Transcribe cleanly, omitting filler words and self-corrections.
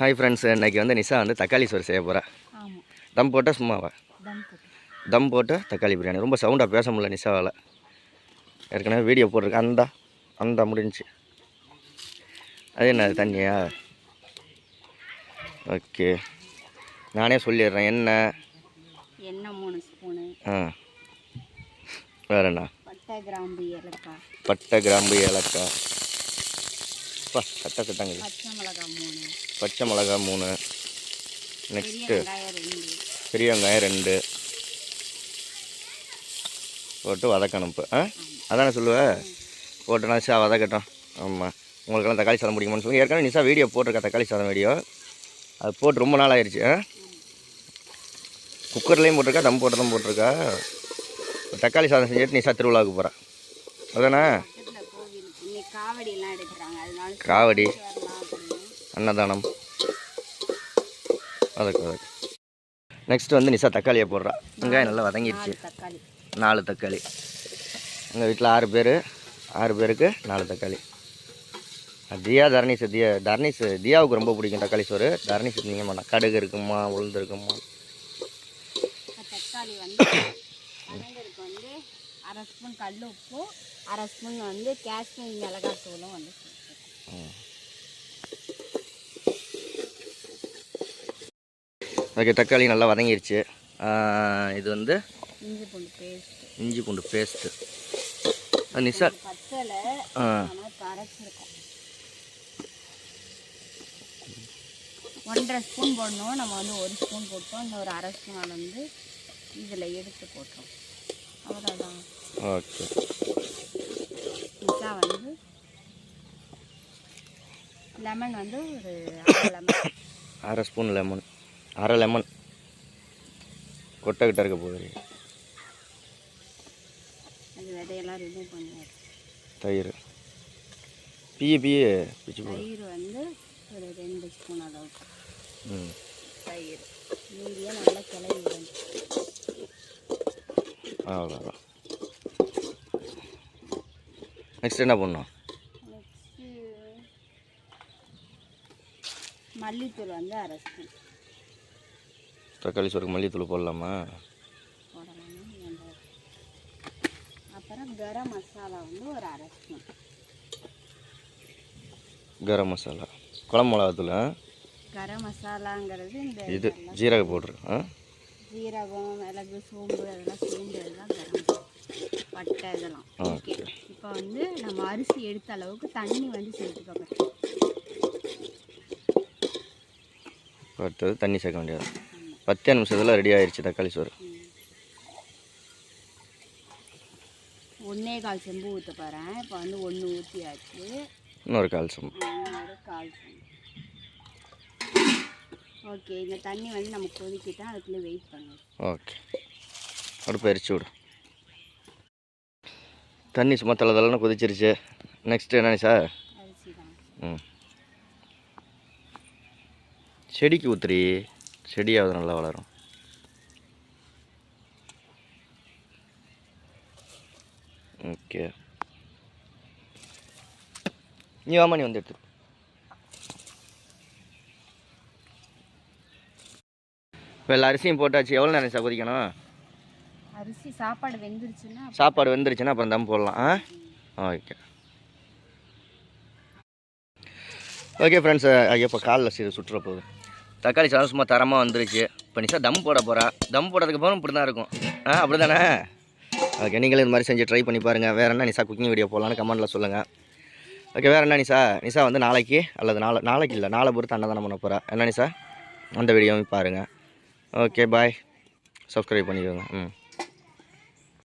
Hi friends, இன்றைக்கி வந்து நிஷா வந்து தக்காளி சோறு செய்ய போகிறேன். ஆமாம். தம் போட்டால் சும்மாவா? தம் போட்டு தக்காளி பிரியாணி. ரொம்ப சவுண்டாக பேச முடியல நிஷாவால். ஏற்கனவே வீடியோ போட்டிருக்கேன். அந்த முடிஞ்சிச்சு. அது என்ன தண்ணியா? ஓகே, நானே சொல்லிடுறேன். எண்ணெய் 3 ஸ்பூனு. வேறு என்ன? பட்டை கிராம்பு ஏலக்காய். கட்டாங்க. பச்சை மிளகா 3. நெக்ஸ்ட்டு பெரிய வெங்காயம் 2 போட்டு வதக்கணும். இப்போ அதானே சொல்லுவேன். போட்டு நிஷா வதக்கட்டும். ஆமாம், உங்களுக்கெல்லாம் தக்காளி சாதம் பிடிக்குமான்னு சொல்லுங்கள். ஏற்கனவே நிஷா வீடியோ போட்டிருக்கா, தக்காளி சாதம் வீடியோ. அது போட்டு ரொம்ப நாள் ஆயிடுச்சு. குக்கர்லேயும் போட்டிருக்கா, தம் போட்டதும் போட்டிருக்கா. தக்காளி சாதம் செஞ்சுட்டு நிஷா திருவிழாவுக்கு போகிறேன். அதானே? காவடி அன்னதானம் அதுக்கு. நெக்ஸ்ட் வந்து நிஷா தக்காளியை போடுறா. வெங்காயம் நல்லா வதங்கிடுச்சு. 4 தக்காளி. எங்கள் வீட்டில் 6 பேர். 6 பேருக்கு 4 தக்காளி. தியா தர்னீஸ் தியாவுக்கு ரொம்ப பிடிக்கும் தக்காளி சோறு. தர்னீஸ் திங்க மாட்டான். கடுகு இருக்குமா, உளுந்து இருக்குமா. தக்காளி வந்து வந்து 1/2 ஸ்பூன் கல் உப்பு, 1/2 ஸ்பூன் வந்து காஷ்மீர் மிளகாய் தூளும் வந்து. ஓகே, தக்காளி நல்லா வதங்கிடுச்சு. இது வந்து இஞ்சி பூண்டு பேஸ்ட்டு. நிஷா பச்சையில் அரைச்சிருக்கோம். 1/2 ஸ்பூன் போடணும். நம்ம வந்து 1 ஸ்பூன் போட்டோம். இன்னொரு 1/2 ஸ்பூன் வந்து இதில் எடுத்து போட்டோம். அவ்வளோதான். ஓகே. நிஷா வந்து லெமன் வந்து ஒரு 1/2 ஸ்பூன் லெமன். 1/2 லெமன் கொட்டை இருக்க போகுது. அது விதையெல்லாம் ரிமூவ் பண்ணியாச்சு. தயிர் பிச்சு போடு. தயிர் வந்து ஒரு 2 ஸ்பூன் அளவுக்கு தயிர். மீதியாக நல்லா கிளறி விடணும். அவ்வளோதான். நெக்ஸ்ட் என்ன பண்ணணும்? நெக்ஸ்ட்டு மல்லித்தூள் வந்து 1/2 ஸ்பூன். தக்காளி சோறுக்கு மல்லித்தூள் போடலாமா? அப்புறம் கரம் மசாலா வந்து ஒரு 1/2 ஸ்பூன். கரம் மசாலா, குழம்பு மிளகாத்தூள். கரம் மசாலாங்கிறது இந்த இது ஜீரக பவுட்ரு. ஜீரகம், மிளகு, சோம்பு அதெல்லாம் சேர்ந்தது தான் கரம். பட்டை இதெல்லாம். ஓகே, இப்போ வந்து நம்ம அரிசி எடுத்த அளவுக்கு தண்ணி வந்து சேர்த்துக்க. அடுத்தது தண்ணி சேர்க்க வேண்டியது. 10 நிமிஷத்தில் ரெடி ஆயிடுச்சு தக்காளி சோறு. 1/4 செம்பு ஊற்ற போகிறேன். இப்போ வந்து 1 ஊற்றியாச்சு. இன்னொரு 1/4 செம்பு. ஓகே, இந்த தண்ணி வந்து நம்ம கொதிக்கிட்டா அதுக்குள்ளே வெயிட் பண்ணுவோம். ஓகே, அடுப்பு எரிச்சு விடு. தண்ணி சும்மா தலை கொதிச்சிருச்சு. நெக்ஸ்ட் என்ன சார்? அரிசி தான். செடிக்கு ஊத்துறி, செடியாவது நல்லா வளரும். ஓகே, நீ வாமா, நீ வந்து எடுத்து. இப்போ எல்லா அரிசியும் போட்டாச்சு. எவ்வளோ நேரம் சார் கொதிக்கணும்? அரிசி சாப்பாடு வெந்துருச்சுன்னா அப்புறம் தம் போடலாம். ஓகே ஃப்ரெண்ட்ஸ், இப்போ காலில் சுற்றுற போகுது. தக்காளி சாதம் சும்மா தரமாக வந்துருச்சு. இப்போ நிஷா தம் போட போகிறா. தம் போடுறதுக்கு அப்புறம் இப்படி தான் இருக்கும். அப்படி தானே? ஓகே, நீங்களும் இது மாதிரி செஞ்சு ட்ரை பண்ணி பாருங்கள். வேறு என்ன நிஷா குக்கிங் வீடியோ போடலான்னு கமெண்ட்டில் சொல்லுங்கள். ஓகே, வேறு என்ன நிஷா வந்து நாளைக்கு அல்லது நாளைக்கு இல்லை, நாளை பொறுத்து அன்னதானம் பண்ண போகிறா. என்ன நிஷா? அந்த வீடியோவும் பாருங்கள். ஓகே, பாய். சப்ஸ்கிரைப் பண்ணிக்கோங்க.